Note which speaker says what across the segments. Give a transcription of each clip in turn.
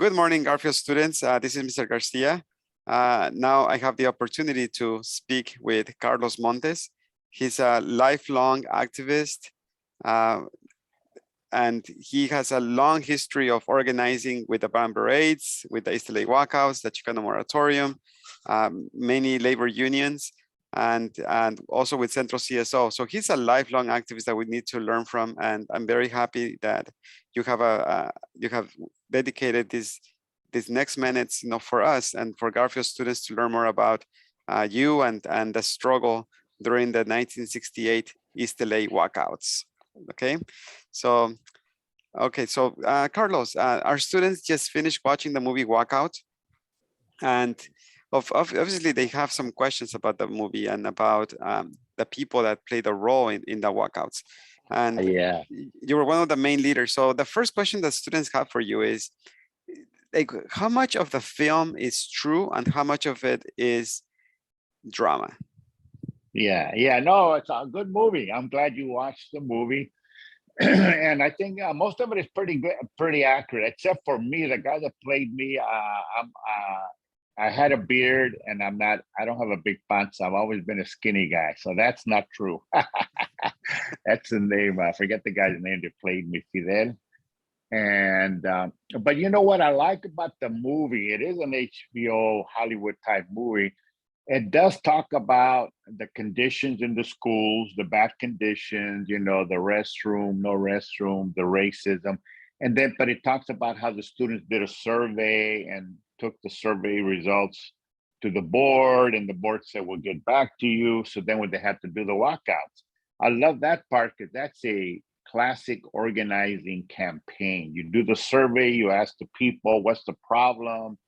Speaker 1: Good morning, Garfield students. This is Mr. Garcia. Now I have the opportunity to speak with Carlos Montes. He's a lifelong activist, and he has a long history of organizing with the Brown Berets, with the East LA Walkouts, the Chicano moratorium, many labor unions, and also with Central CSO. So he's a lifelong activist that we need to learn from, and I'm very happy that you have dedicated these next minutes, for us and for Garfield students to learn more about you and the struggle during the 1968 East LA walkouts. Okay, so Carlos, our students just finished watching the movie Walkout, and obviously they have some questions about the movie and about the people that played a role in the walkouts. And
Speaker 2: yeah,
Speaker 1: you were one of the main leaders. So the first question that students have for you is, like, how much of the film is true and how much of it is drama?
Speaker 2: yeah. No, it's a good movie. I'm glad you watched the movie. And I think most of it is pretty good, pretty accurate, except for me, the guy that played me. I had a beard, and I don't have a big pants. I've always been a skinny guy, so that's not true. That's the name. I forget the guy's name that played me, Fidel. And but you know what I like about the movie? It is an HBO Hollywood type movie. It does talk about the conditions in the schools, the bad conditions, the restroom, no restroom, the racism. And then, but it talks about how the students did a survey and took the survey results to the board, and the board said, we'll get back to you. So then when they had to do the walkouts, I love that part because that's a classic organizing campaign. You do the survey, you ask the people, what's the problem?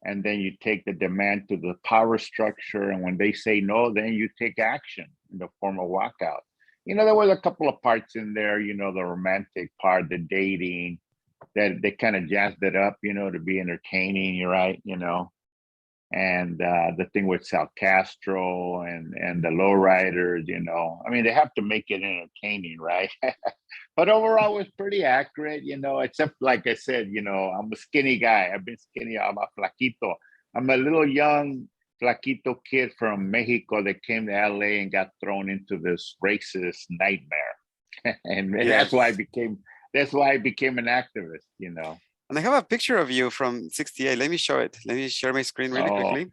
Speaker 2: And then you take the demand to the power structure. And when they say no, then you take action in the form of walkout. There was a couple of parts in there, the romantic part, the dating, that they kind of jazzed it up, to be entertaining, you're right, and the thing with Sal Castro and the lowriders, I mean, they have to make it entertaining, right? But overall, it was pretty accurate, except like I said, I'm a skinny guy. I've been skinny. I'm a flaquito. I'm a little young flaquito kid from Mexico that came to LA and got thrown into this racist nightmare. And
Speaker 1: Yes.
Speaker 2: that's why I became an activist,
Speaker 1: And I have a picture of you from 68. Let me show it. Let me share my screen really quickly.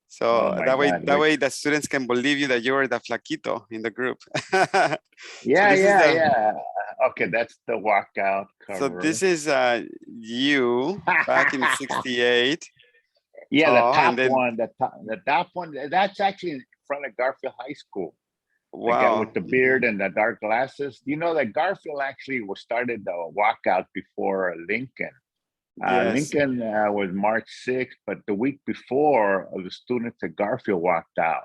Speaker 1: So that way the students can believe you that you are the flaquito in the group.
Speaker 2: Yeah. Okay, that's the walkout cover.
Speaker 1: So this is you back in 68.
Speaker 2: Yeah, the top one, that's actually in front of Garfield High School.
Speaker 1: Wow.
Speaker 2: The guy with the beard and the dark glasses. You know that Garfield actually started the walkout before Lincoln.
Speaker 1: Yes.
Speaker 2: Lincoln was March 6th, but the week before, the students at Garfield walked out.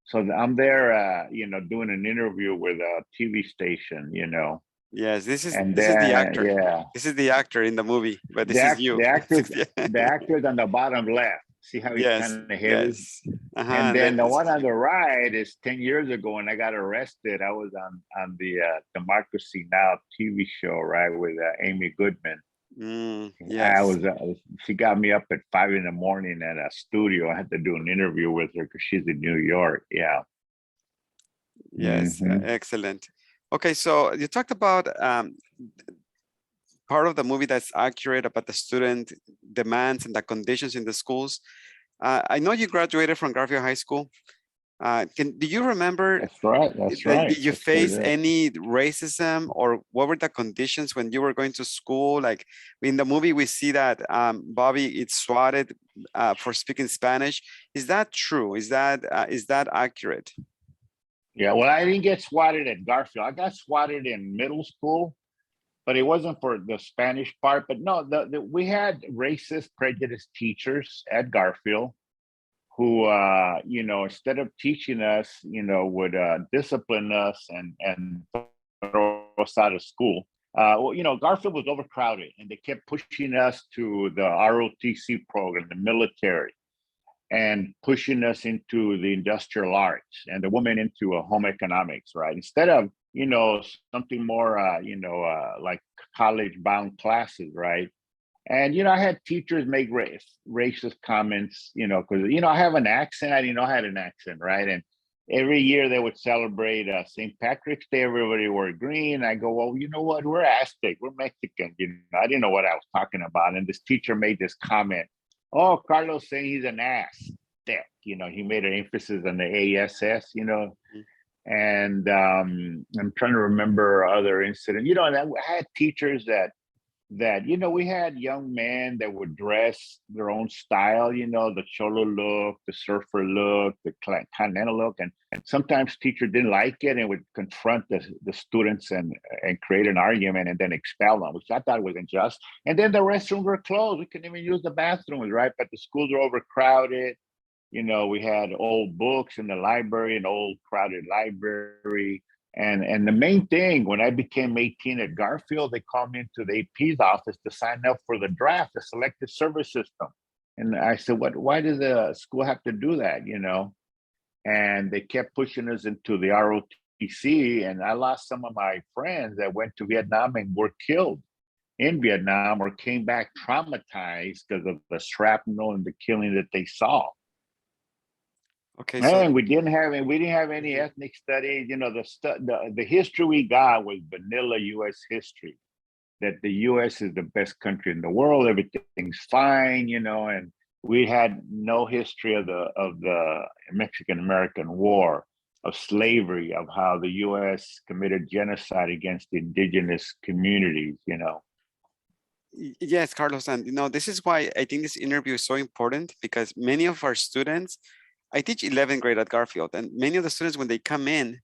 Speaker 2: So I'm there, doing an interview with a TV station,
Speaker 1: Yes, this is the actor.
Speaker 2: Yeah,
Speaker 1: this is the actor in the movie, but this is you.
Speaker 2: The actor's on the bottom left. See how he's kind of heavy?
Speaker 1: Yes.
Speaker 2: And then the one on the right is 10 years ago when I got arrested. I was on the Democracy Now! TV show, right, with Amy Goodman.
Speaker 1: Yes.
Speaker 2: She got me up at 5 a.m. at a studio. I had to do an interview with her because she's in New York. Yeah.
Speaker 1: Yes, excellent. Okay, so you talked about part of the movie that's accurate about the student demands and the conditions in the schools. I know you graduated from Garfield High School. Do you remember?
Speaker 2: That's right.
Speaker 1: Did you face any racism, or what were the conditions when you were going to school? Like in the movie, we see that Bobby is swatted for speaking Spanish. Is that true? Is that accurate?
Speaker 2: Yeah. Well, I didn't get swatted at Garfield. I got swatted in middle school, but it wasn't for the Spanish part. But no, we had racist, prejudiced teachers at Garfield who, instead of teaching us, would discipline us and throw us out of school. Garfield was overcrowded, and they kept pushing us to the ROTC program, the military, and pushing us into the industrial arts and the women into home economics, right? Instead of, something more, like college-bound classes, right? And I had teachers make racist comments, because I have an accent. I didn't know I had an accent, right? And every year they would celebrate St. Patrick's Day. Everybody wore green. I go, well, you know what? We're Aztec. We're Mexican. I didn't know what I was talking about. And this teacher made this comment. Oh, Carlos saying he's an ass. He made an emphasis on the ASS. And I'm trying to remember other incidents. I had teachers that we had young men that would dress their own style, the cholo look, the surfer look, the continental look. And sometimes teacher didn't like it and would confront the students and create an argument and then expel them, which I thought was unjust. And then the restrooms were closed. We couldn't even use the bathrooms, right? But the schools were overcrowded. We had old books in the library, an old crowded library. And the main thing, when I became 18 at Garfield, they called me into the AP's office to sign up for the draft, the selective service system. And I said, why does the school have to do that, And they kept pushing us into the ROTC. And I lost some of my friends that went to Vietnam and were killed in Vietnam or came back traumatized because of the shrapnel and the killing that they saw.
Speaker 1: Okay, so
Speaker 2: And we didn't have any ethnic studies. The history we got was vanilla U.S. history. That the U.S. is the best country in the world. Everything's fine, and we had no history of the Mexican-American War, of slavery, of how the U.S. committed genocide against the indigenous communities.
Speaker 1: Yes, Carlos, and this is why I think this interview is so important, because many of our students, I teach 11th grade at Garfield, and many of the students, when they come in,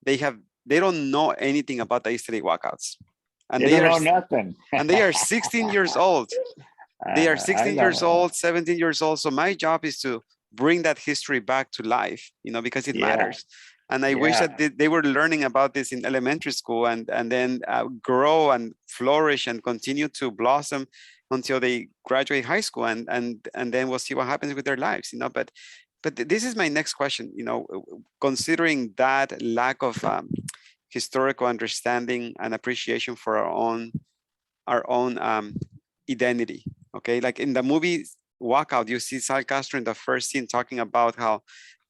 Speaker 1: they don't know anything about the East LA Walkouts, and
Speaker 2: they don't know nothing.
Speaker 1: And they are 16 years old. They are 16 years old, 17 years old. So my job is to bring that history back to life, because it matters. And I wish that they were learning about this in elementary school and then grow and flourish and continue to blossom until they graduate high school, and then we'll see what happens with their lives, But this is my next question, considering that lack of historical understanding and appreciation for our own identity. Okay, like in the movie Walkout, you see Sal Castro in the first scene talking about how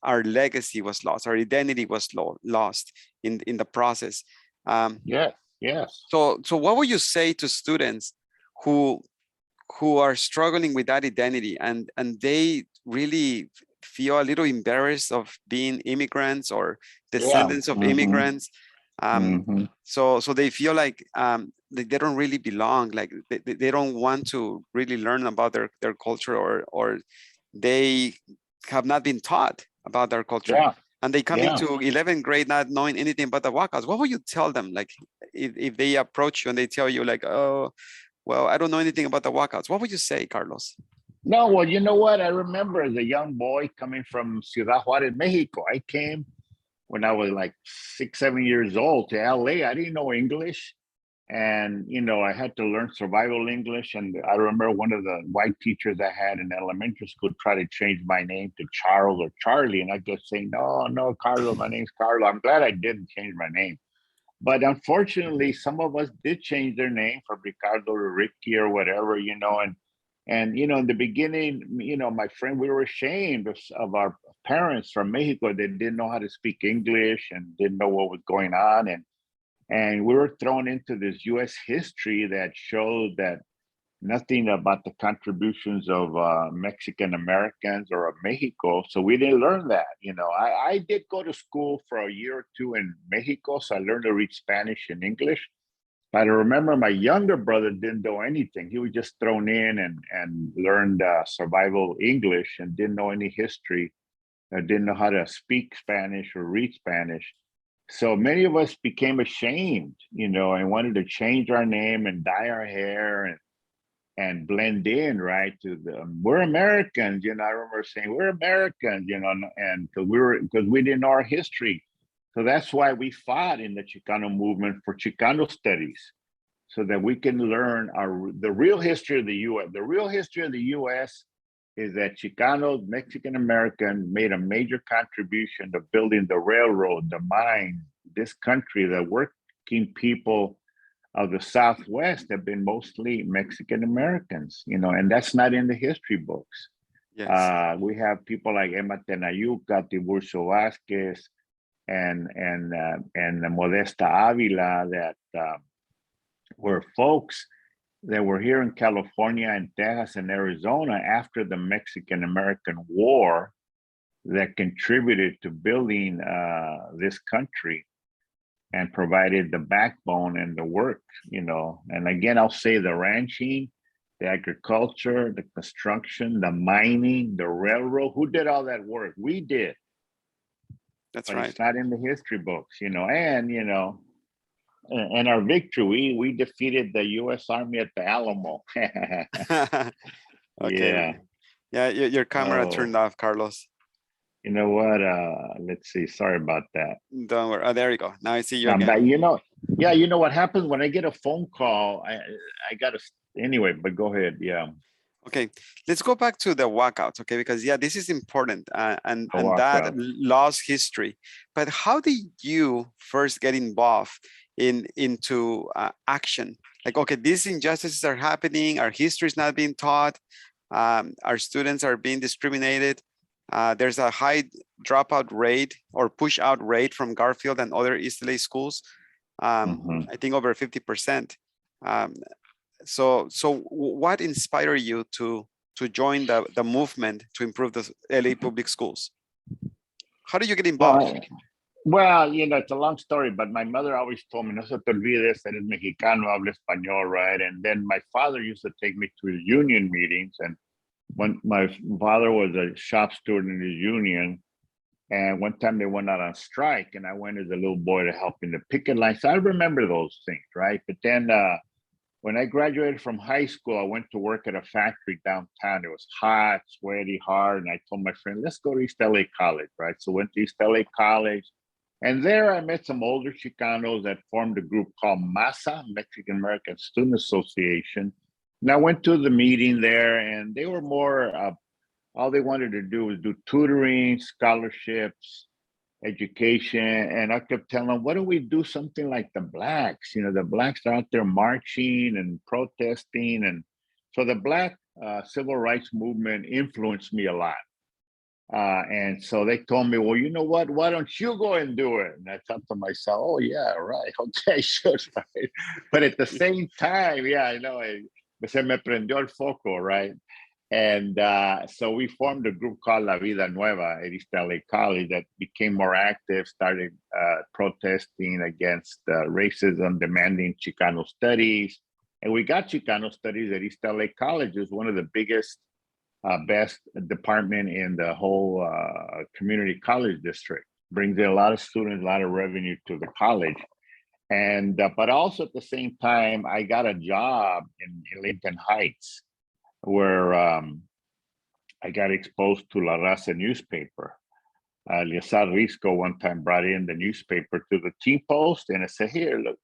Speaker 1: our legacy was lost, our identity was lost in the process.
Speaker 2: Yes.
Speaker 1: So what would you say to students who are struggling with that identity and they really feel a little embarrassed of being immigrants or descendants of immigrants? So they feel like they don't really belong, like they don't want to really learn about their culture, or they have not been taught about their culture. And they come into 11th grade not knowing anything about the Walkouts. What would you tell them? Like if they approach you and they tell you like, oh, well, I don't know anything about the Walkouts. What would you say, Carlos?
Speaker 2: No, well, you know what? I remember as a young boy coming from Ciudad Juarez, Mexico. I came when I was like 6, 7 years old to LA. I didn't know English. And, I had to learn survival English. And I remember one of the white teachers I had in elementary school tried to change my name to Charles or Charlie. And I just say, no, Carlos, my name's Carlos. I'm glad I didn't change my name. But unfortunately, some of us did change their name from Ricardo or Ricky or whatever, and in the beginning, my friend, we were ashamed of our parents from Mexico. They didn't know how to speak English and didn't know what was going on. And we were thrown into this U.S. history that showed that nothing about the contributions of Mexican Americans or of Mexico. So we didn't learn that. I did go to school for a year or two in Mexico. So I learned to read Spanish and English. But I remember my younger brother didn't know anything. He was just thrown in and learned survival English and didn't know any history, didn't know how to speak Spanish or read Spanish. So many of us became ashamed, and wanted to change our name and dye our hair and blend in, right? We're Americans, I remember saying we're Americans, and because we didn't know our history. So that's why we fought in the Chicano movement for Chicano studies, so that we can learn the real history of the U.S. The real history of the U.S. is that Chicanos, Mexican American, made a major contribution to building the railroad, the mines, this country, the working people of the Southwest have been mostly Mexican Americans, you know, and that's not in the history books.
Speaker 1: Yes.
Speaker 2: We have people like Emma Tenayuca, Tiburcio Vasquez, and Modesta Avila that were folks that were here in California and Texas and Arizona after the Mexican-American War that contributed to building this country and provided the backbone and the work, you know. And again, I'll say the ranching, the agriculture, the construction, the mining, the railroad. Who did all that work? We did.
Speaker 1: That's
Speaker 2: But
Speaker 1: right.
Speaker 2: it's not in the history books, you know. And, you know, and our victory, we defeated the U.S. Army at the Alamo.
Speaker 1: Okay.
Speaker 2: Yeah.
Speaker 1: Yeah, your camera turned
Speaker 2: Oh,
Speaker 1: off, Carlos.
Speaker 2: you know what? Let's see. Sorry about that.
Speaker 1: Don't worry. Oh, there you go. Now I see you
Speaker 2: I'm
Speaker 1: again.
Speaker 2: back. You know, yeah, you know what happens when I get a phone call? I gotta anyway, but go ahead. Yeah.
Speaker 1: Okay, let's go back to the walkouts, okay? Because yeah, this is important
Speaker 2: The
Speaker 1: and that
Speaker 2: walkout.
Speaker 1: lost history. But how did you first get involved into action? Like, okay, these injustices are happening. Our history is not being taught. Our students are being discriminated. There's a high dropout rate or push out rate from Garfield and other East LA schools.
Speaker 2: Mhm.
Speaker 1: I think over 50%. So what inspired you to join the movement to improve the LA public schools? How did you get involved?
Speaker 2: Well, well, you know, it's a long story, but my mother always told me, no se te olvides, eres mexicano, habla español, right? And then my father used to take me to his union meetings. And when my father was a shop steward in his union, and one time they went out on strike, and I went as a little boy to help in the picket line. So I remember those things, right? But then when I graduated from high school, I went to work at a factory downtown. It was hot, sweaty, hard. And I told my friend, let's go to East LA College, right? So went to East LA College. And there I met some older Chicanos that formed a group called MASA, Mexican American Student Association. And I went to the meeting there, and they were more, all they wanted to do was do tutoring, scholarships, education. And I kept telling them, why don't we do something like the Blacks? You know, the Blacks are out there marching and protesting. And so the Black civil rights movement influenced me a lot. And so they told me, well, you know what? Why don't you go and do it? And I thought to myself, oh, yeah, right. Okay, I should. Right? But at the same time, yeah, I know. Se me prendió el foco, right? And so we formed a group called La Vida Nueva at East LA College that became more active, started protesting against racism, demanding Chicano studies. And we got Chicano studies at East LA College. It was one of the biggest, best department in the whole community college district. Brings in a lot of students, a lot of revenue to the college. And but also at the same time, I got a job in Lincoln Heights where I got exposed to La Raza newspaper. Liesar Risco one time brought in the newspaper to the Team Post, and I said, here, look,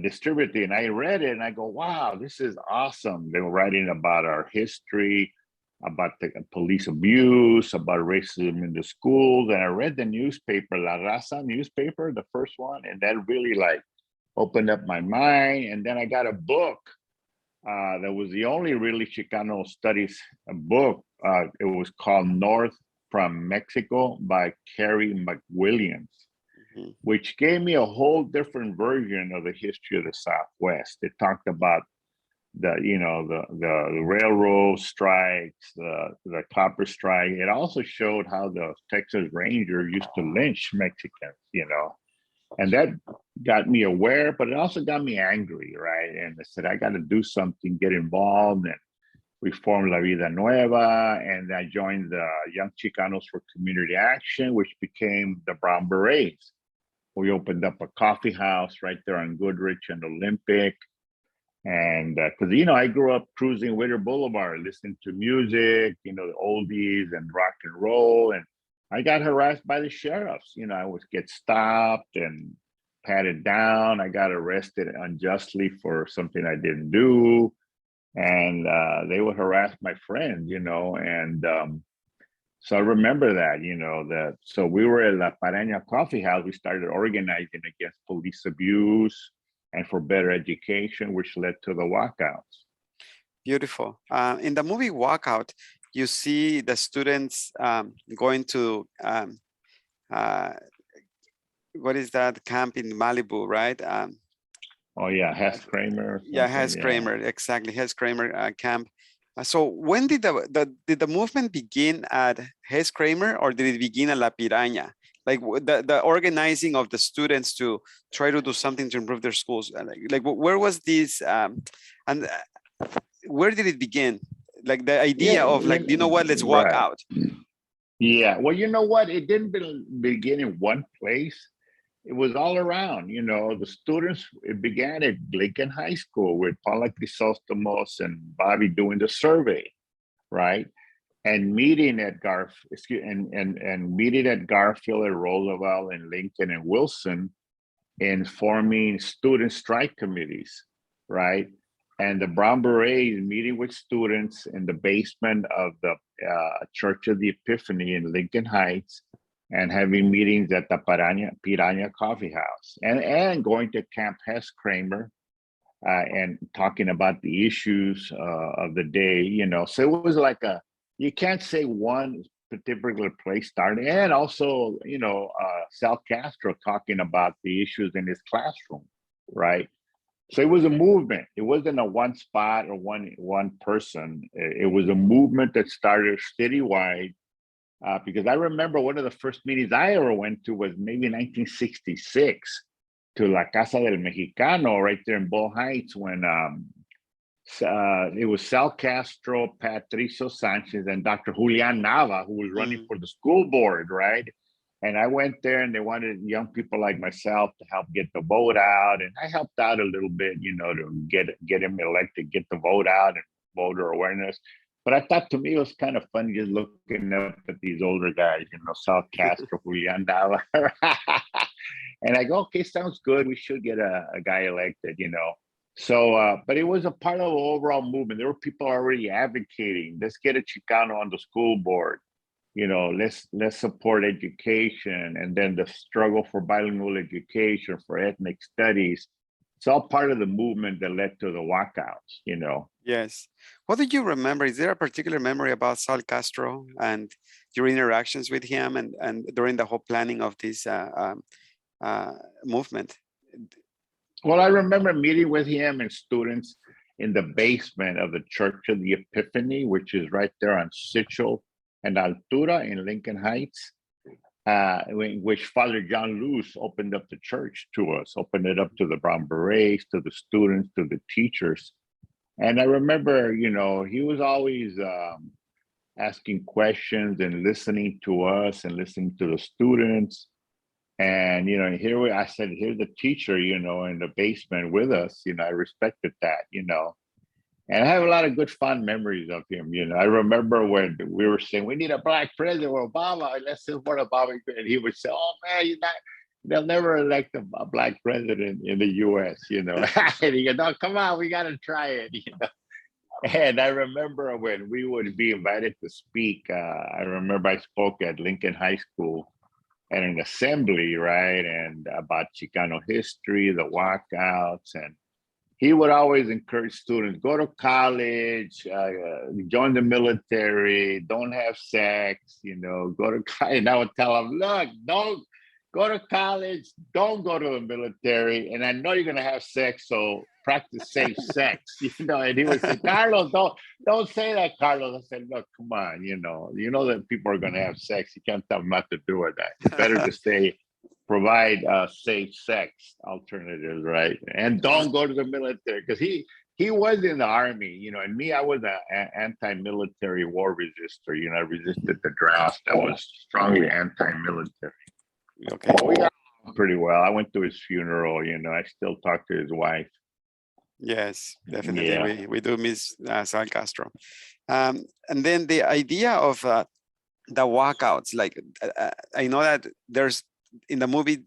Speaker 2: distribute it. And I read it, and I go, wow, this is awesome. They were writing about our history, about the police abuse, about racism in the schools. And I read the newspaper, La Raza newspaper, the first one, and that really like opened up my mind. And then I got a book that was the only really Chicano studies book. It was called North from Mexico by Carrie McWilliams, which gave me a whole different version of the history of the Southwest. It talked about the railroad strikes, the copper strike. It also showed how the Texas Rangers used to lynch Mexicans, you know, and that got me aware, but it also got me angry, right? And I said, I got to do something, get involved. And we formed La Vida Nueva, and I joined the Young Chicanos for Community Action, which became the Brown Berets. We opened up a coffee house right there on Goodrich and Olympic. And because, you know, I grew up cruising Whittier Boulevard, listening to music, you know, the oldies and rock and roll. And I got harassed by the sheriffs. You know, I would get stopped and patted down. I got arrested unjustly for something I didn't do. And they would harass my friends, you know. And so I remember that, you know, that. So we were at La Paraña Coffee House. We started organizing against police abuse and for better education, which led to the walkouts.
Speaker 1: Beautiful. In the movie Walkout, you see the students going to what is that camp in Malibu, right?
Speaker 2: Oh yeah, Hess Kramer.
Speaker 1: Yeah, Hess Kramer, exactly, Hess Kramer camp. So when did the movement begin at Hess Kramer, or did it begin at La Piraña? Like the organizing of the students to try to do something to improve their schools. Like where was this and where did it begin? Like the idea of like, you know what, let's walk
Speaker 2: right.
Speaker 1: out.
Speaker 2: Yeah, well, you know what? It didn't begin in one place. It was all around, the students. It began at Lincoln High School with Paula Crisostomos and Bobby doing the survey, right? And meeting at meeting at Garfield and Roosevelt and Lincoln and Wilson in forming student strike committees, right? And the Brown Berets meeting with students in the basement of the Church of the Epiphany in Lincoln Heights, and having meetings at the Piranha Coffee House, and going to Camp Hess Kramer and talking about the issues of the day, So it was like you can't say one particular place started, and also, Sal Castro talking about the issues in his classroom, right? So it was a movement. It wasn't a one spot or one person. It was a movement that started citywide. Because I remember one of the first meetings I ever went to was maybe 1966 to La Casa del Mexicano right there in Bull Heights, when it was Sal Castro, Patricio Sanchez, and Dr. Julian Nava, who was running for the school board, right? And I went there, and they wanted young people like myself to help get the vote out. And I helped out a little bit, to get him elected, get the vote out and voter awareness. But I thought, to me, it was kind of fun just looking up at these older guys, Sal Castro, Julian Nava. And I go, okay, sounds good. We should get a guy elected, So, but it was a part of the overall movement. There were people already advocating, let's get a Chicano on the school board. Let's support education, and then the struggle for bilingual education, for ethnic studies. It's all part of the movement that led to the walkouts,
Speaker 1: Yes. What do you remember? Is there a particular memory about Sal Castro and your interactions with him and during the whole planning of this movement?
Speaker 2: Well, I remember meeting with him and students in the basement of the Church of the Epiphany, which is right there on Sichel and Altura in Lincoln Heights, in which Father John Luz opened up the church to us, opened it up to the Brown Berets, to the students, to the teachers. And I remember, he was always asking questions and listening to us and listening to the students. And, I said, here's the teacher, in the basement with us. I respected that, And I have a lot of good fond memories of him. I remember when we were saying, we need a black president, Obama, let's support Obama. And he would say, oh man, they'll never elect a black president in the US, And he goes, no, come on, we got to try it, And I remember when we would be invited to speak, I remember I spoke at Lincoln High School at an assembly, right? And about Chicano history, the walkouts, and he would always encourage students, go to college, join the military, don't have sex, go to college. And I would tell them, look, don't go to college, don't go to the military. And I know you're going to have sex, so practice safe sex, And he would say, Carlos, don't say that, Carlos. I said, look, come on, you know that people are going to have sex. You can't tell them not to do it. It's better to say, provide safe sex alternatives, right? And don't go to the military, because he was in the army, and me, I was an anti-military war resistor. I resisted the draft. I was strongly anti-military.
Speaker 1: Okay.
Speaker 2: But we got along pretty well. I went to his funeral. I still talk to his wife.
Speaker 1: Yes, definitely.
Speaker 2: Yeah.
Speaker 1: We do miss Sal Castro. And then the idea of the walkouts, like I know that there's in the movie,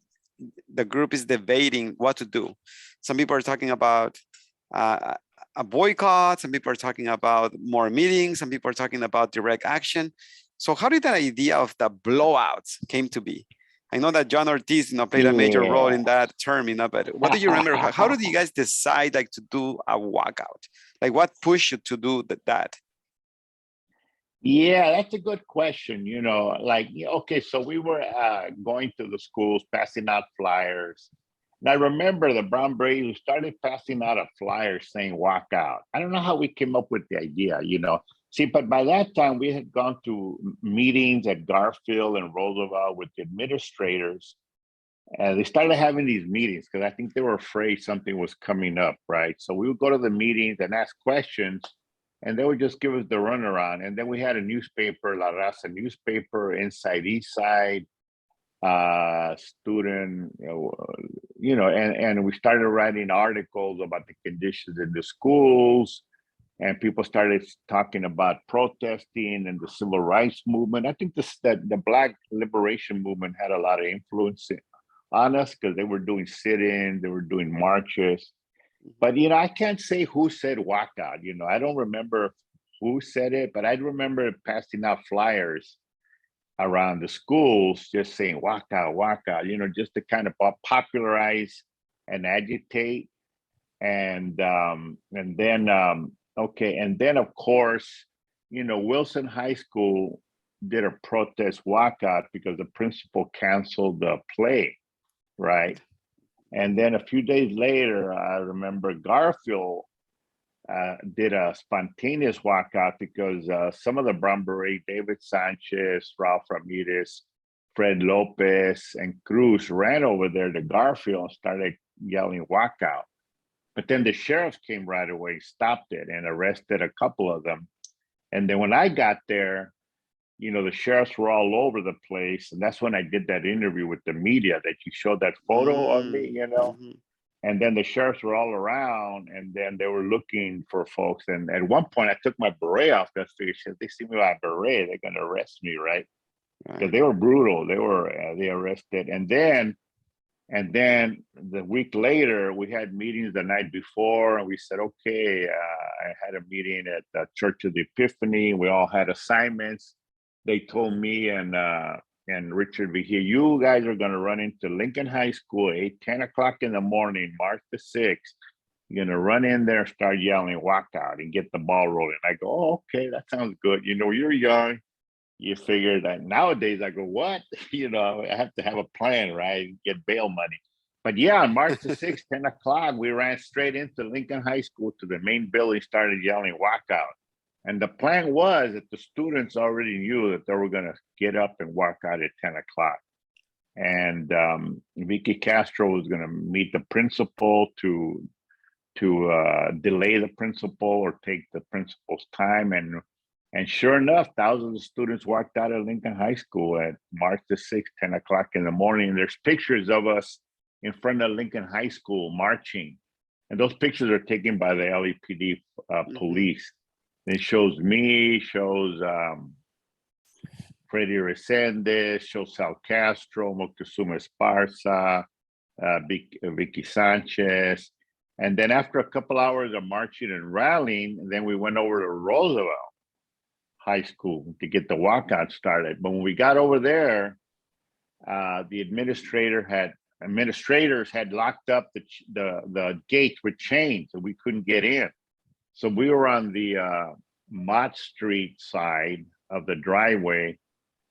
Speaker 1: the group is debating what to do. Some people are talking about a boycott. Some people are talking about more meetings. Some people are talking about direct action. So how did that idea of the blowouts came to be? I know that John Ortiz, played a major role in that term, but what do you remember? How did you guys decide like to do a walkout? Like what pushed you to do that?
Speaker 2: Yeah, that's a good question. Okay, so we were going to the schools, passing out flyers. And I remember the Brown Berets started passing out a flyer saying walk out. I don't know how we came up with the idea. See, but by that time we had gone to meetings at Garfield and Roosevelt with the administrators. And they started having these meetings because I think they were afraid something was coming up, right? So we would go to the meetings and ask questions, and they would just give us the runaround. And then we had a newspaper, La Raza newspaper, Inside East Side, student, and we started writing articles about the conditions in the schools, and people started talking about protesting and the civil rights movement. I think that the Black liberation movement had a lot of influence on us because they were doing sit-ins, they were doing marches. But I can't say who said walkout. I don't remember who said it, but I remember passing out flyers around the schools just saying walkout, just to kind of popularize and agitate. And then of course, Wilson High School did a protest walkout because the principal canceled the play, right? And then a few days later, I remember Garfield did a spontaneous walkout because some of the Brown Beret, David Sanchez, Ralph Ramirez, Fred Lopez, and Cruz ran over there to Garfield and started yelling walkout. But then the sheriffs came right away, stopped it, and arrested a couple of them. And then when I got there, the sheriffs were all over the place. And that's when I did that interview with the media that you showed that photo of me,
Speaker 1: Mm-hmm.
Speaker 2: And then the sheriffs were all around, and then they were looking for folks. And at one point, I took my beret off because if they see me with a beret, they're going to arrest me, right? Because they were brutal. They arrested. And then the week later, we had meetings the night before, and we said, okay, I had a meeting at the Church of the Epiphany. We all had assignments. They told me and Richard Vigil, you guys are going to run into Lincoln High School at 10 o'clock in the morning, March the 6th. You're going to run in there, start yelling, walk out, and get the ball rolling. I go, oh, okay, that sounds good. You're young. You figure that nowadays I go, what? I have to have a plan, right? Get bail money. But yeah, on March the 6th, 10 o'clock, we ran straight into Lincoln High School to the main building, started yelling, walk out. And the plan was that the students already knew that they were going to get up and walk out at 10 o'clock. And Vicky Castro was going to meet the principal to delay the principal or take the principal's time. And sure enough, thousands of students walked out of Lincoln High School at March the 6th, 10 o'clock in the morning. There's pictures of us in front of Lincoln High School marching. And those pictures are taken by the LAPD police. It shows me, shows Freddy Resendez, shows Sal Castro, Moctezuma Esparza, Vicky Sanchez. And then after a couple hours of marching and rallying, then we went over to Roosevelt High School to get the walkout started. But when we got over there, the administrators had locked up the gates with chains, so we couldn't get in. So we were on the Mott Street side of the driveway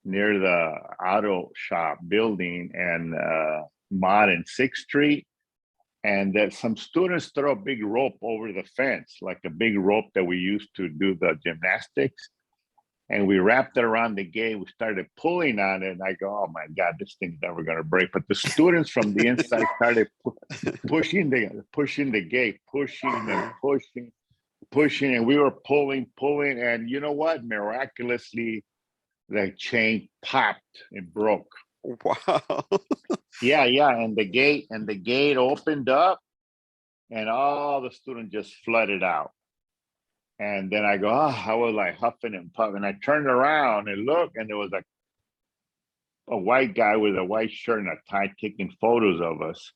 Speaker 2: near the auto shop building and Mott and 6th Street. And that some students throw a big rope over the fence, like a big rope that we used to do the gymnastics. And we wrapped it around the gate. We started pulling on it. And I go, oh my God, this thing's never going to break. But the students from the inside started pushing the gate, pushing. And we were pulling. And you know what? Miraculously, the chain popped and broke.
Speaker 1: Wow.
Speaker 2: Yeah. And the gate opened up and all the students just flooded out. And then I go, I was like huffing and puffing. I turned around and looked, and there was a white guy with a white shirt and a tie taking photos of us.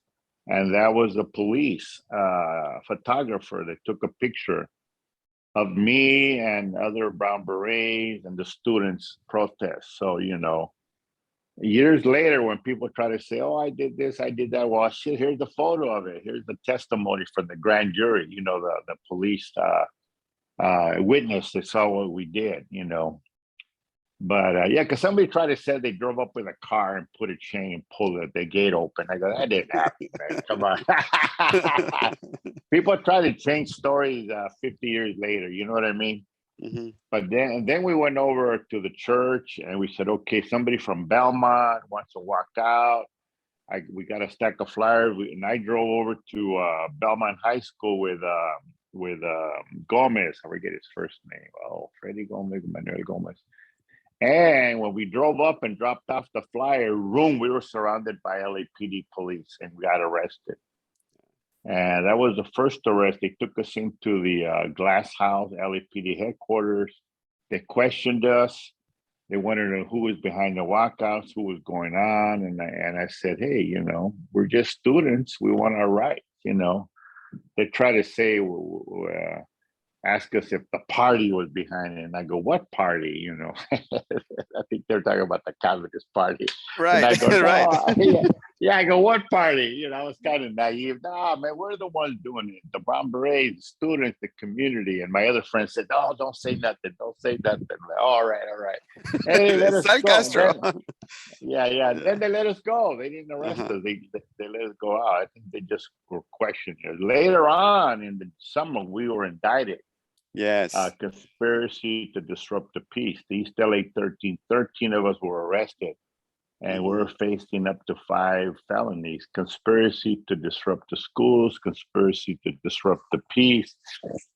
Speaker 2: And that was the police photographer that took a picture of me and other Brown Berets and the students' protest. So, Years later, when people try to say, "Oh, I did this, I did that," well, shit, here's the photo of it. Here's the testimony from the grand jury. You know, the police witness that saw what we did. You know, but yeah, because somebody tried to say they drove up with a car and put a chain and pulled the gate open. I go, that didn't happen, man. Come on. People try to change stories 50 years later. You know what I mean?
Speaker 1: Mm-hmm.
Speaker 2: But then we went over to the church and we said, okay, somebody from Belmont wants to walk out. We got a stack of flyers, and I drove over to Belmont High School with Gomez. I forget his first name. Oh, Freddie Gomez, Manuel Gomez. And when we drove up and dropped off the flyer, room, we were surrounded by LAPD police and we got arrested. And that was the first arrest. They took us into the glass house, LAPD headquarters. They questioned us. They wanted to know who was behind the walkouts, who was going on. And I said, hey, you know, we're just students. We want our rights, you know. They try to say, ask us if the party was behind it. And I go, what party? You know, I think they're talking about the Communist Party.
Speaker 1: Right.
Speaker 2: And I go, no,
Speaker 1: right.
Speaker 2: yeah, I go, what party? You know, I was kind of naive. No, man, we're the ones doing it. The Brown Berets, the students, the community. And my other friend said, oh, don't say nothing. Don't say nothing. Like, all right. And they let us go.
Speaker 1: Castro.
Speaker 2: Yeah. Then they let us go. They didn't arrest us. They let us go out. I think they just were questioning us. Later on in the summer, we were indicted.
Speaker 1: Yes.
Speaker 2: Conspiracy to disrupt the peace. The East LA 13 of us were arrested. And we're facing up to 5 felonies: conspiracy to disrupt the schools, conspiracy to disrupt the peace.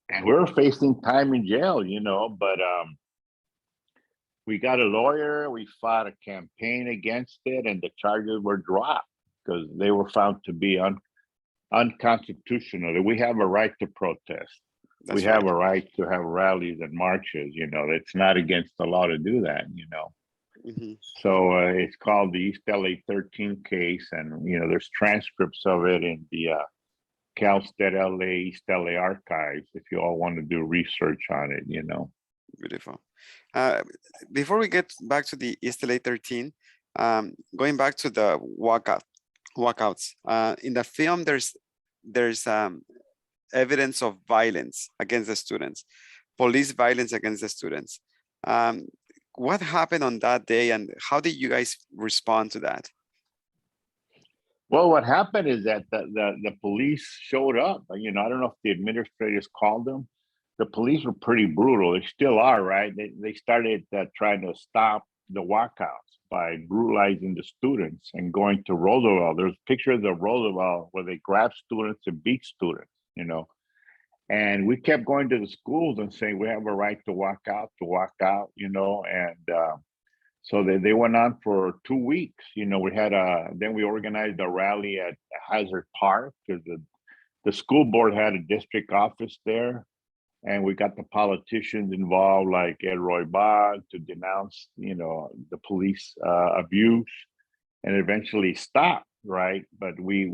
Speaker 2: And we're facing time in jail, you know, but we got a lawyer, we fought a campaign against it, and the charges were dropped because they were found to be unconstitutional. We have a right to protest. We have a right to have rallies and marches, you know. It's not against the law to do that, you know. So it's called the East LA 13 case, and you know there's transcripts of it in the CalStat LA East LA archives if you all want to do research on it, you know.
Speaker 1: Beautiful. Before we get back to the East LA 13, going back to the walkouts, in the film there's evidence of violence against the students, police violence against the students. What happened on that day, and how did you guys respond to that?
Speaker 2: Well, what happened is that the police showed up. You know, I don't know if the administrators called them. The police were pretty brutal. They still are, right? They started trying to stop the walkouts by brutalizing the students and going to Roosevelt. There's pictures of Roosevelt where they grab students and beat students, you know. And we kept going to the schools and saying, we have a right to walk out, you know. And so they went on for 2 weeks. You know, then we organized a rally at Hazard Park because the school board had a district office there. And we got the politicians involved, like Ed Roy Bogg, to denounce, you know, the police abuse, and eventually stopped, right? But we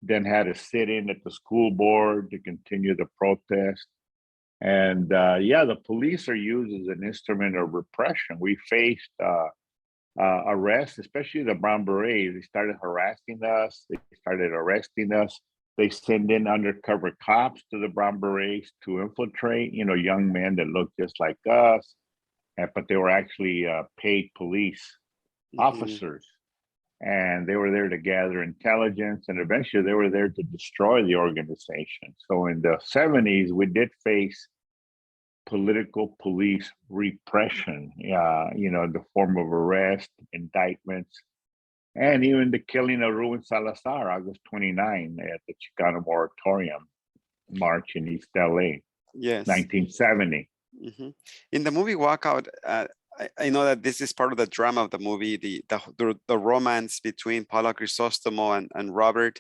Speaker 2: then had a sit-in at the school board to continue the protest. And the police are used as an instrument of repression. We faced arrests, especially the Brown Berets. They started harassing us. They started arresting us. They send in undercover cops to the Brown Berets to infiltrate, you know, young men that look just like us, but they were actually paid police officers. And they were there to gather intelligence, and eventually they were there to destroy the organization. So in the 70s, we did face political police repression, you know, in the form of arrest, indictments, and even the killing of Ruben Salazar, August 29, at the Chicano Moratorium March in East LA,
Speaker 1: yes,
Speaker 2: 1970.
Speaker 1: In the movie Walkout, I know that this is part of the drama of the movie, the romance between Paula Crisostomo and Robert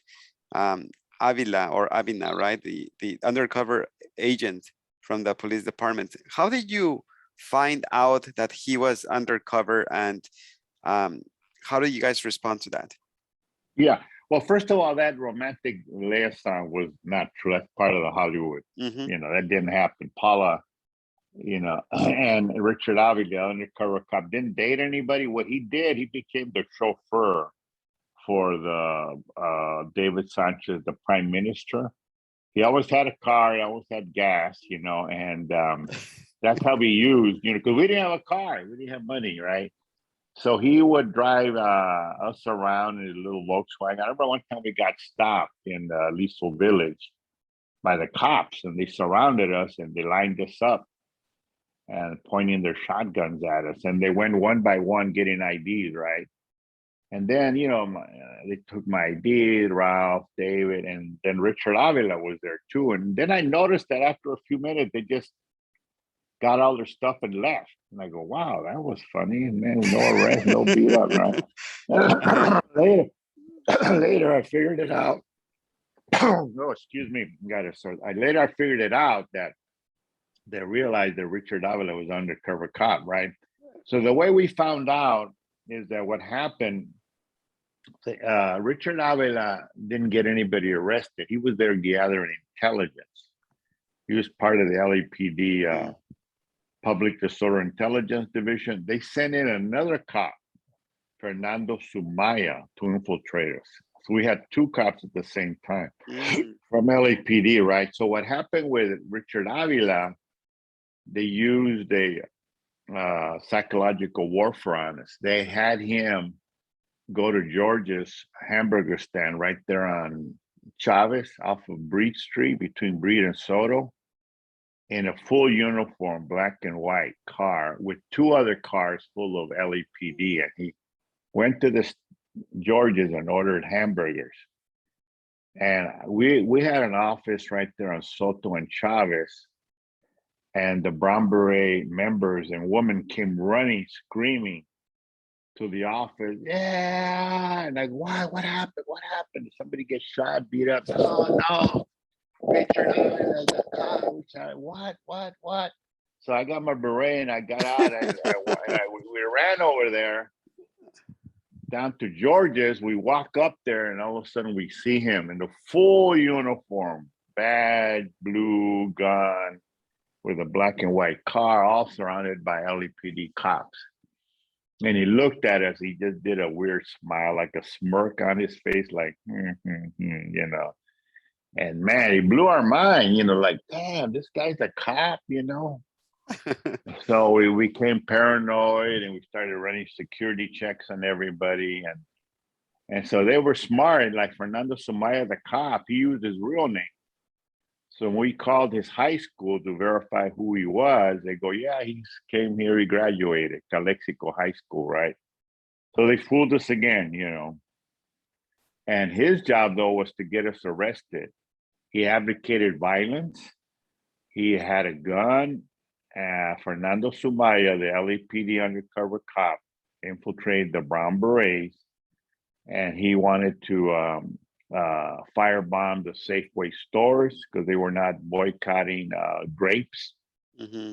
Speaker 1: Avina, right? The undercover agent from the police department. How did you find out that he was undercover, and how do you guys respond to that?
Speaker 2: Yeah, well, first of all, that romantic liaison was not true. That's part of the Hollywood. You know, that didn't happen. Paula you know, and Richard Avila, undercover cop, didn't date anybody. What he did, he became the chauffeur for the David Sanchez, the prime minister. He always had a car, he always had gas, you know, and that's how we used, you know, because we didn't have a car, we didn't have money, right? So he would drive us around in a little Volkswagen. I remember one time we got stopped in Liesel Village by the cops, and they surrounded us and they lined us up and pointing their shotguns at us. And they went one by one getting IDs, right? And then, you know, they took my ID, Ralph, David, and then Richard Avila was there too. And then I noticed that after a few minutes, they just got all their stuff and left. And I go, wow, that was funny. And then no arrest, no beat up, right? later, I figured it out. No, excuse me. Later I figured it out that they realized that Richard Avila was undercover cop, right? So the way we found out is that what happened, Richard Avila didn't get anybody arrested. He was there gathering intelligence. He was part of the LAPD Public Disorder Intelligence Division. They sent in another cop, Fernando Sumaya, to infiltrate us. So we had two cops at the same time from LAPD, right? So what happened with Richard Avila, they used a psychological warfare on us. They had him go to George's hamburger stand right there on Chavez off of Breed Street between Breed and Soto in a full uniform, black and white car with two other cars full of LAPD. And he went to this George's and ordered hamburgers. And we had an office right there on Soto and Chavez. And the Brown Beret members and women came running, screaming to the office. Yeah. And like, why? What happened? What happened? Did somebody get shot, beat up? Oh, no. Richard, what? So I got my beret and I got out and we ran over there down to George's. We walk up there and all of a sudden we see him in the full uniform, badge, blue gun, with a black and white car, all surrounded by LAPD cops. And he looked at us. He just did a weird smile, like a smirk on his face, like, you know. And man, he blew our mind, you know, like, damn, this guy's a cop, you know. So we became paranoid and we started running security checks on everybody. And so they were smart. Like Fernando Sumaya, the cop, he used his real name. So when we called his high school to verify who he was, they go, yeah, he came here, he graduated, Calexico High School, right? So they fooled us again, you know. And his job, though, was to get us arrested. He advocated violence. He had a gun. Fernando Sumaya, the LAPD undercover cop, infiltrated the Brown Berets, and he wanted to firebomb the Safeway stores because they were not boycotting grapes.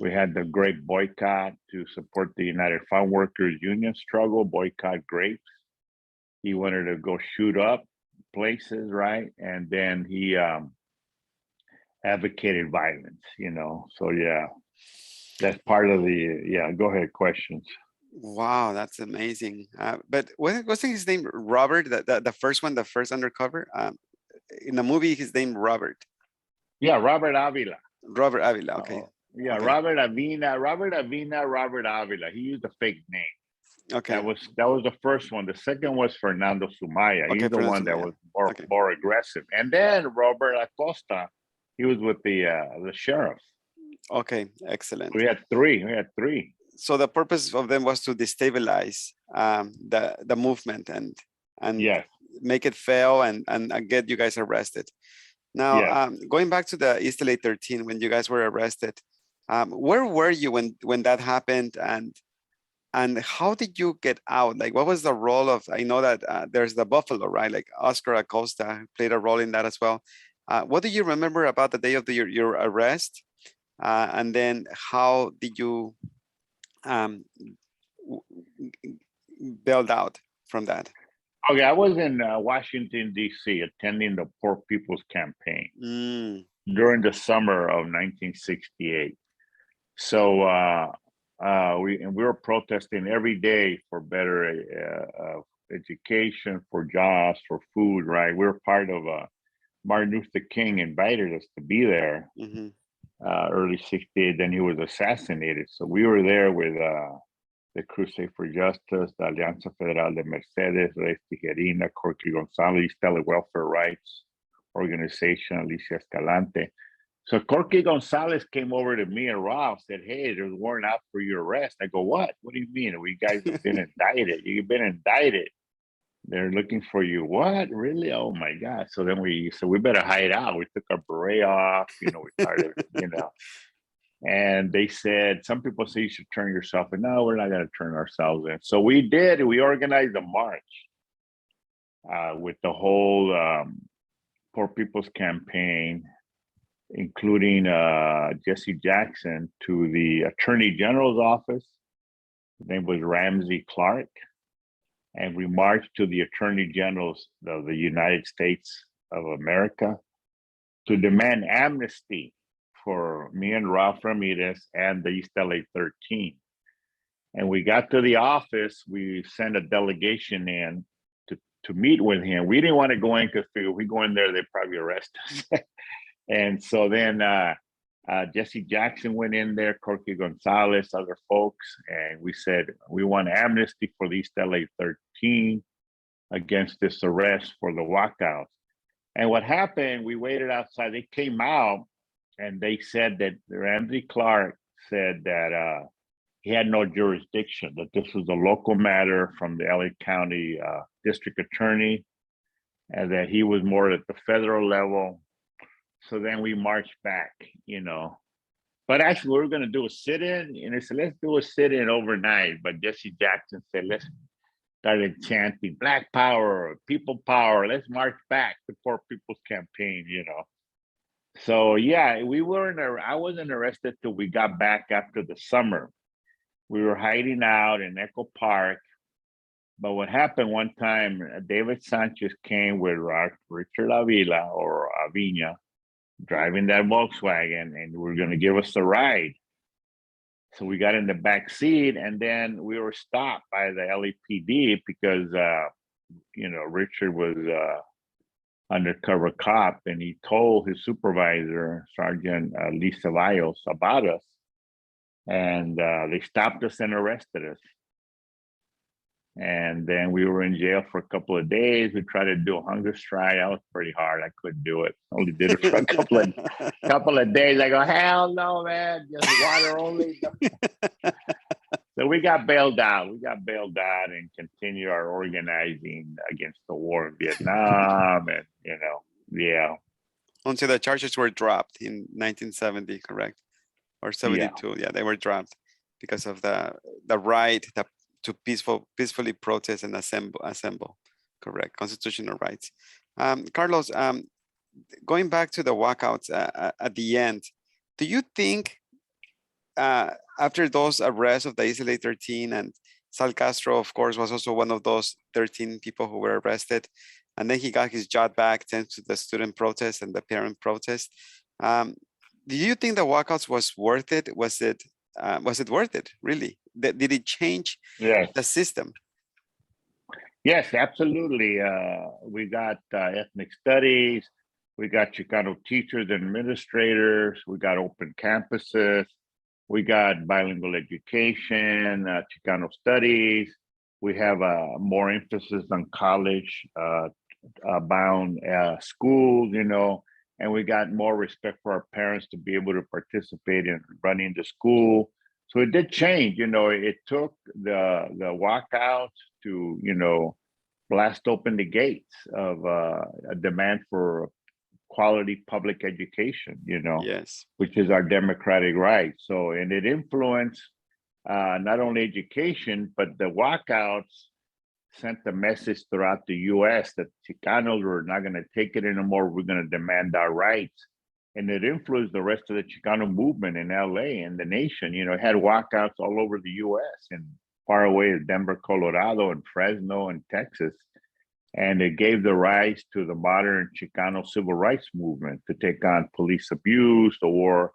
Speaker 2: We had the grape boycott to support the United Farm Workers Union struggle, boycott grapes. He wanted to go shoot up places, right? And then he advocated violence, you know. So yeah, that's part of the, yeah, go ahead, questions.
Speaker 1: Wow, that's amazing. But wasn't his name Robert? The first one, the first undercover? In the movie, his name Robert.
Speaker 2: Yeah, Robert Avila.
Speaker 1: Robert Avila, okay.
Speaker 2: Yeah,
Speaker 1: okay.
Speaker 2: Robert Avila. He used a fake name.
Speaker 1: Okay.
Speaker 2: That was the first one. The second was Fernando Sumaya.
Speaker 1: Okay,
Speaker 2: He's the one that was more aggressive. And then Robert Acosta, he was with the sheriff.
Speaker 1: Okay, excellent.
Speaker 2: We had three.
Speaker 1: So the purpose of them was to destabilize the movement and
Speaker 2: yes,
Speaker 1: make it fail and get you guys arrested. Now,
Speaker 2: yes.
Speaker 1: Going back to the East LA 13, when you guys were arrested, where were you when that happened, and how did you get out? Like, what was the role of? I know that there's the Buffalo, right? Like Oscar Acosta played a role in that as well. What do you remember about the day of your arrest? And then how did you bailed out from that?
Speaker 2: Okay, I was in Washington, D.C. attending the Poor People's Campaign during the summer of 1968. So we were protesting every day for better education, for jobs, for food. Right, we were part of Martin Luther King invited us to be there.
Speaker 1: Hmm.
Speaker 2: Early 60s. Then he was assassinated. So we were there with the Crusade for Justice, the Alianza Federal de Mercedes, Reyes Tijerina, Corky Gonzalez, Tele Welfare Rights Organization, Alicia Escalante. So Corky Gonzalez came over to me and Ralph, said, "Hey, there's a warrant out for your arrest." I go, "What? What do you mean? We guys have been indicted. You've been indicted. They're looking for you." "What? Really? Oh my God." So then we better hide out. We took our beret off, we started, and they said, some people say you should turn yourself in. No, we're not going to turn ourselves in. So we did. We organized a march with the whole Poor People's Campaign, including Jesse Jackson, to the Attorney General's office. His name was Ramsey Clark. And we marched to the Attorney General's of the United States of America to demand amnesty for me and Ralph Ramirez and the East LA 13. And we got to the office, we sent a delegation in to meet with him. We didn't want to go in because if we go in there, they'd probably arrest us. And so then Jesse Jackson went in there, Corky Gonzalez, other folks, and we said, we want amnesty for the East LA 13 against this arrest for the walkouts. And what happened, we waited outside, they came out and they said that Ramsey Clark said that he had no jurisdiction, that this was a local matter from the LA County District Attorney, and that he was more at the federal level. So then we marched back, But actually, we were going to do a sit-in, and they said, let's do a sit-in overnight. But Jesse Jackson said, let's start chanting Black Power, People Power. Let's march back to Poor People's Campaign, So yeah, I wasn't arrested till we got back after the summer. We were hiding out in Echo Park. But what happened one time, David Sanchez came with Richard Avila or Aviña, driving that Volkswagen, and we're going to give us a ride. So we got in the back seat, and then we were stopped by the LAPD because, Richard was undercover cop, and he told his supervisor, Sergeant Lee Ceballos, about us, and they stopped us and arrested us. And then we were in jail for a couple of days. We tried to do a hunger strike. That was pretty hard. I couldn't do it. Only did it for a couple of days. I go, hell no, man. Just water only. So we got bailed out. And continued our organizing against the war in Vietnam. And, yeah.
Speaker 1: Until the charges were dropped in 1970, correct? Or 72. Yeah, they were dropped because of the right to peacefully protest and assemble. Correct, constitutional rights. Carlos, going back to the walkouts at the end, do you think after those arrests of the East LA 13, and Sal Castro, of course, was also one of those 13 people who were arrested, and then he got his job back thanks to the student protest and the parent protest. Do you think the walkouts was worth it? Was it worth it, really? Did it change the system?
Speaker 2: Yes, absolutely. We got ethnic studies, we got Chicano teachers and administrators, we got open campuses, we got bilingual education, Chicano studies. We have more emphasis on college bound schools, and we got more respect for our parents to be able to participate in running the school. So it did change, it took the walkouts to, blast open the gates of a demand for quality public education,
Speaker 1: Yes,
Speaker 2: which is our democratic right. So, and it influenced not only education, but the walkouts sent the message throughout the US that Chicanos were not going to take it anymore. We're going to demand our rights. And it influenced the rest of the Chicano movement in LA and the nation. It had walkouts all over the US and far away as Denver, Colorado, and Fresno and Texas. And it gave the rise to the modern Chicano civil rights movement to take on police abuse, the war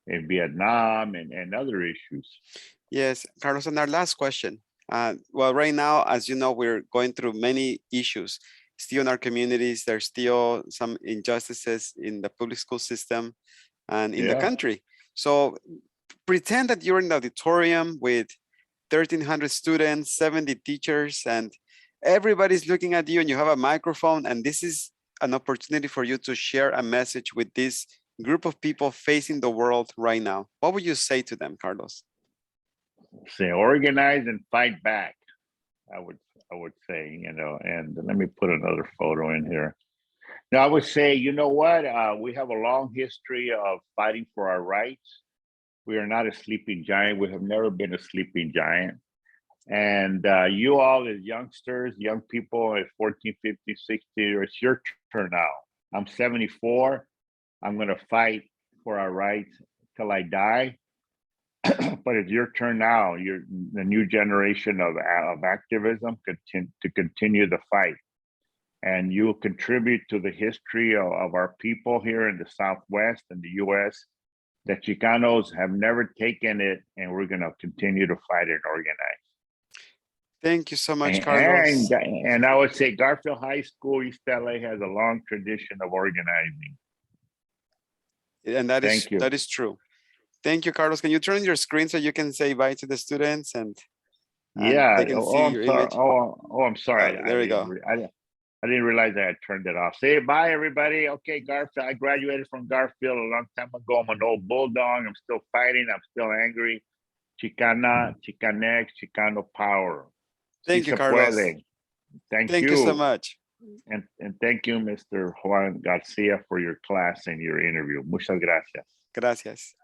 Speaker 2: in Vietnam and other issues.
Speaker 1: Yes, Carlos, and our last question. Well, right now, as you know, we're going through many issues still in our communities. There's still some injustices in the public school system and in the
Speaker 2: Yeah.
Speaker 1: country. So pretend that you're in the auditorium with 1,300 students, 70 teachers, and everybody's looking at you and you have a microphone, and this is an opportunity for you to share a message with this group of people facing the world right now. What would you say to them, Carlos?
Speaker 2: Say organize and fight back. I would say, you know, and let me put another photo in here. Now, I would say, you know what? We have a long history of fighting for our rights. We are not a sleeping giant. We have never been a sleeping giant. And you all as youngsters, young people at 14, 15, 16, it's your turn now. I'm 74. I'm going to fight for our rights till I die. But it's your turn now. You're the new generation of activism to continue the fight. And you will contribute to the history of our people here in the Southwest and the US. The Chicanos have never taken it, and we're going to continue to fight and organize.
Speaker 1: Thank you so much, Carlos.
Speaker 2: And I would say Garfield High School, East LA, has a long tradition of organizing.
Speaker 1: And that is true. Thank you, Carlos. Can you turn your screen so you can say bye to the students and
Speaker 2: yeah,
Speaker 1: they can see your image?
Speaker 2: I'm sorry.
Speaker 1: There we go.
Speaker 2: I didn't realize I had turned it off. Say bye, everybody. Okay, Garfield. I graduated from Garfield a long time ago. I'm an old bulldog. I'm still fighting. I'm still angry. Chicana, Chicanex, Chicano power.
Speaker 1: Thank you, Carlos.
Speaker 2: Thank
Speaker 1: you so much.
Speaker 2: And thank you, Mr. Juan Garcia, for your class and your interview. Muchas gracias.
Speaker 1: Gracias.